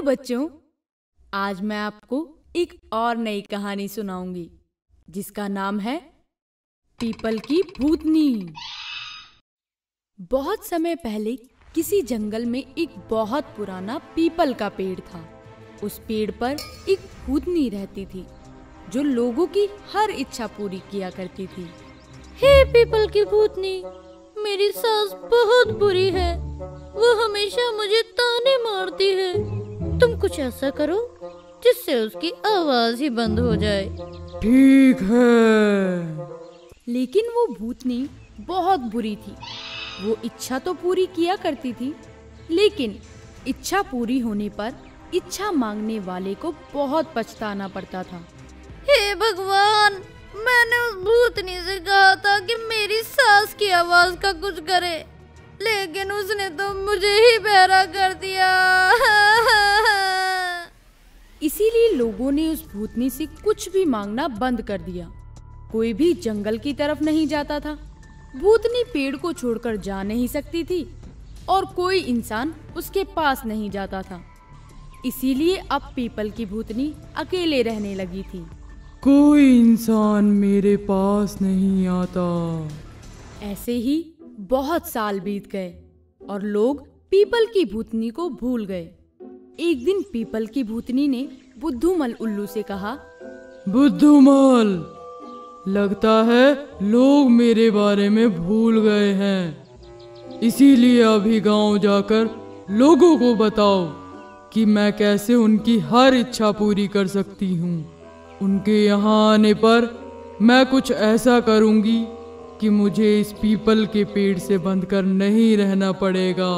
बच्चों, आज मैं आपको एक और नई कहानी सुनाऊंगी जिसका नाम है पीपल की भूतनी। बहुत समय पहले किसी जंगल में एक बहुत पुराना पीपल का पेड़ था। उस पेड़ पर एक भूतनी रहती थी जो लोगों की हर इच्छा पूरी किया करती थी। हे पीपल की भूतनी, मेरी सास बहुत बुरी है, वो हमेशा मुझे ताने मारती है। तुम कुछ ऐसा करो जिससे उसकी आवाज ही बंद हो जाए। ठीक है। लेकिन वो भूतनी बहुत बुरी थी। वो इच्छा तो पूरी किया करती थी, लेकिन इच्छा पूरी होने पर इच्छा मांगने वाले को बहुत पछताना पड़ता था। हे भगवान, मैंने उस भूतनी से कहा था कि मेरी सास की आवाज का कुछ करे, लेकिन उसने तो मुझे ही बहरा कर दिया। इसीलिए लोगों ने उस भूतनी से कुछ भी मांगना बंद कर दिया। कोई भी जंगल की तरफ नहीं जाता था। भूतनी पेड़ को छोड़कर जा नहीं सकती थी और कोई इंसान उसके पास नहीं जाता था। इसीलिए अब पीपल की भूतनी अकेले रहने लगी थी। कोई इंसान मेरे पास नहीं आता। ऐसे ही बहुत साल बीत गए और लोग पीपल की भूतनी को भूल गए। एक दिन पीपल की भूतनी ने बुद्धूमल उल्लू से कहा, बुद्धूमल, लगता है लोग मेरे बारे में भूल गए हैं। इसीलिए अभी गांव जाकर लोगों को बताओ कि मैं कैसे उनकी हर इच्छा पूरी कर सकती हूँ। उनके यहाँ आने पर मैं कुछ ऐसा करूँगी कि मुझे इस पीपल के पेड़ से बंध कर नहीं रहना पड़ेगा।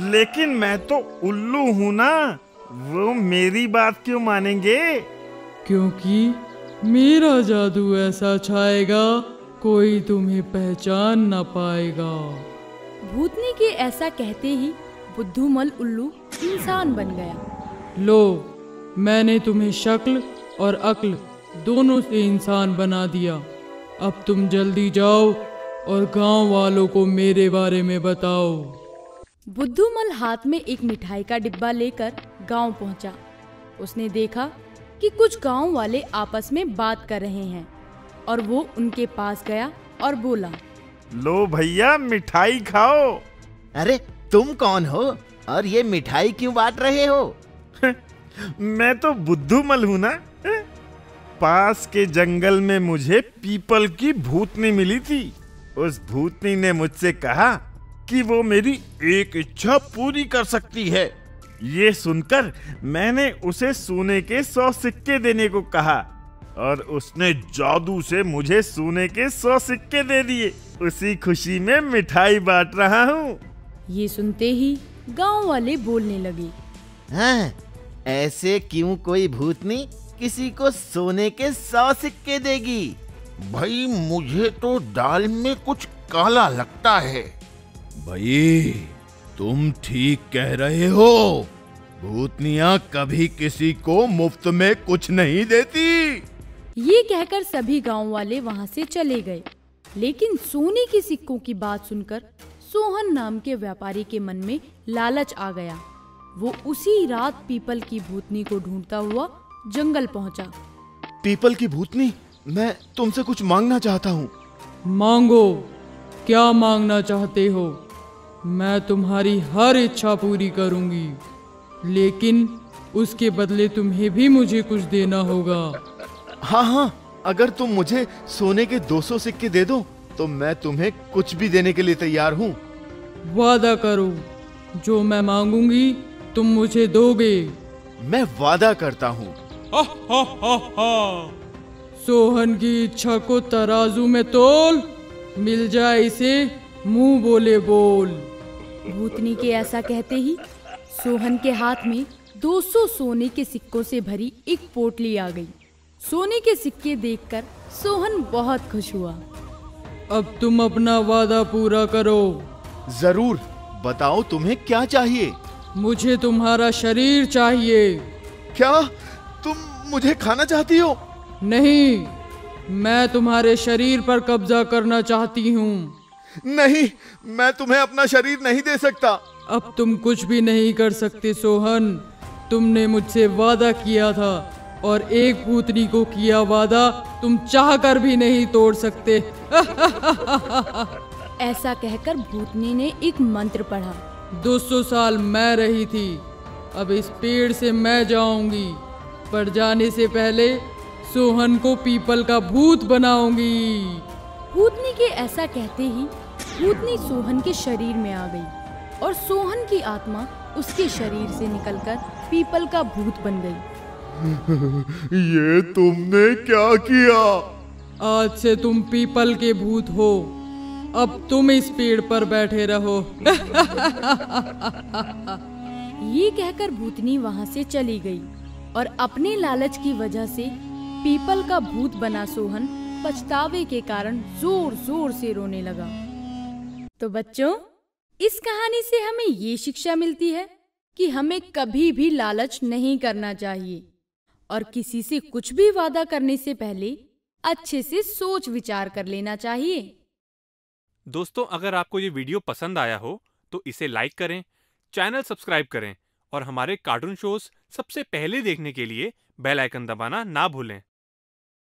लेकिन मैं तो उल्लू हूँ ना, वो मेरी बात क्यों मानेंगे? क्योंकि मेरा जादू ऐसा छाएगा कोई तुम्हें पहचान ना पाएगा। भूतनी के ऐसा कहते ही बुद्धूमल उल्लू इंसान बन गया। लो, मैंने तुम्हें शक्ल और अक्ल दोनों से इंसान बना दिया। अब तुम जल्दी जाओ और गांव वालों को मेरे बारे में बताओ। बुद्धूमल हाथ में एक मिठाई का डिब्बा लेकर गांव पहुंचा। उसने देखा कि कुछ गांव वाले आपस में बात कर रहे हैं और वो उनके पास गया और बोला, लो भैया, मिठाई खाओ। अरे तुम कौन हो और ये मिठाई क्यों बांट रहे हो? मैं तो बुद्धूमल हूँ ना। पास के जंगल में मुझे पीपल की भूतनी मिली थी। उस भूतनी ने मुझसे कहा कि वो मेरी एक इच्छा पूरी कर सकती है। ये सुनकर मैंने उसे सोने के 100 सिक्के देने को कहा और उसने जादू से मुझे सोने के 100 सिक्के दे दिए। उसी खुशी में मिठाई बांट रहा हूँ। ये सुनते ही गांव वाले बोलने लगे, हाँ, ऐसे क्यों कोई भूतनी किसी को सोने के 100 सिक्के देगी? भाई, मुझे तो दाल में कुछ काला लगता है। भाई, तुम ठीक कह रहे हो। भूतनियाँ कभी किसी को मुफ्त में कुछ नहीं देती। ये कहकर सभी गांव वाले वहां से चले गए। लेकिन सोने के सिक्कों की बात सुनकर सोहन नाम के व्यापारी के मन में लालच आ गया। वो उसी रात पीपल की भूतनी को ढूंढता हुआ जंगल पहुंचा। पीपल की भूतनी, मैं तुमसे कुछ मांगना चाहता हूँ। मांगो, क्या मांगना चाहते हो? मैं तुम्हारी हर इच्छा पूरी करूंगी, लेकिन उसके बदले तुम्हें भी मुझे कुछ देना होगा। हाँ हाँ, अगर तुम मुझे सोने के 200 सिक्के दे दो तो मैं तुम्हें कुछ भी देने के लिए तैयार हूँ। वादा करो, जो मैं मांगूंगी तुम मुझे दोगे। मैं वादा करता हूँ। सोहन की इच्छा को तराजू में तोल, मिल जाए इसे मुंह बोले बोल। भूतनी के ऐसा कहते ही सोहन के हाथ में 200 सोने के सिक्कों से भरी एक पोटली आ गई। सोने के सिक्के देखकर सोहन बहुत खुश हुआ। अब तुम अपना वादा पूरा करो। जरूर, बताओ तुम्हें क्या चाहिए? मुझे तुम्हारा शरीर चाहिए। क्या तुम मुझे खाना चाहती हो? नहीं, मैं तुम्हारे शरीर पर कब्जा करना चाहती हूँ। नहीं, मैं तुम्हें अपना शरीर नहीं दे सकता। अब तुम कुछ भी नहीं कर सकते सोहन। तुमने मुझसे वादा किया था और एक भूतनी को किया वादा तुम चाहकर भी नहीं तोड़ सकते। ऐसा कहकर भूतनी ने एक मंत्र पढ़ा। 200 साल मैं रही थी, अब इस पेड़ से मैं जाऊंगी, पर जाने से पहले सोहन को पीपल का भूत बनाऊंगी। भूतनी के ऐसा कहते ही भूतनी सोहन के शरीर में आ गई और सोहन की आत्मा उसके शरीर से निकलकर पीपल का भूत बन गई। ये तुमने क्या किया? आज से तुम पीपल के भूत हो, अब तुम इस पेड़ पर बैठे रहो। ये कहकर भूतनी वहां से चली गई और अपने लालच की वजह से पीपल का भूत बना सोहन पछतावे के कारण जोर जोर से रोने लगा। तो बच्चों, इस कहानी से हमें ये शिक्षा मिलती है कि हमें कभी भी लालच नहीं करना चाहिए और किसी से कुछ भी वादा करने से पहले अच्छे से सोच विचार कर लेना चाहिए। दोस्तों, अगर आपको ये वीडियो पसंद आया हो तो इसे लाइक करें, चैनल सब्सक्राइब करें और हमारे कार्टून शोज सबसे पहले देखने के लिए बेल आइकन दबाना ना भूलें।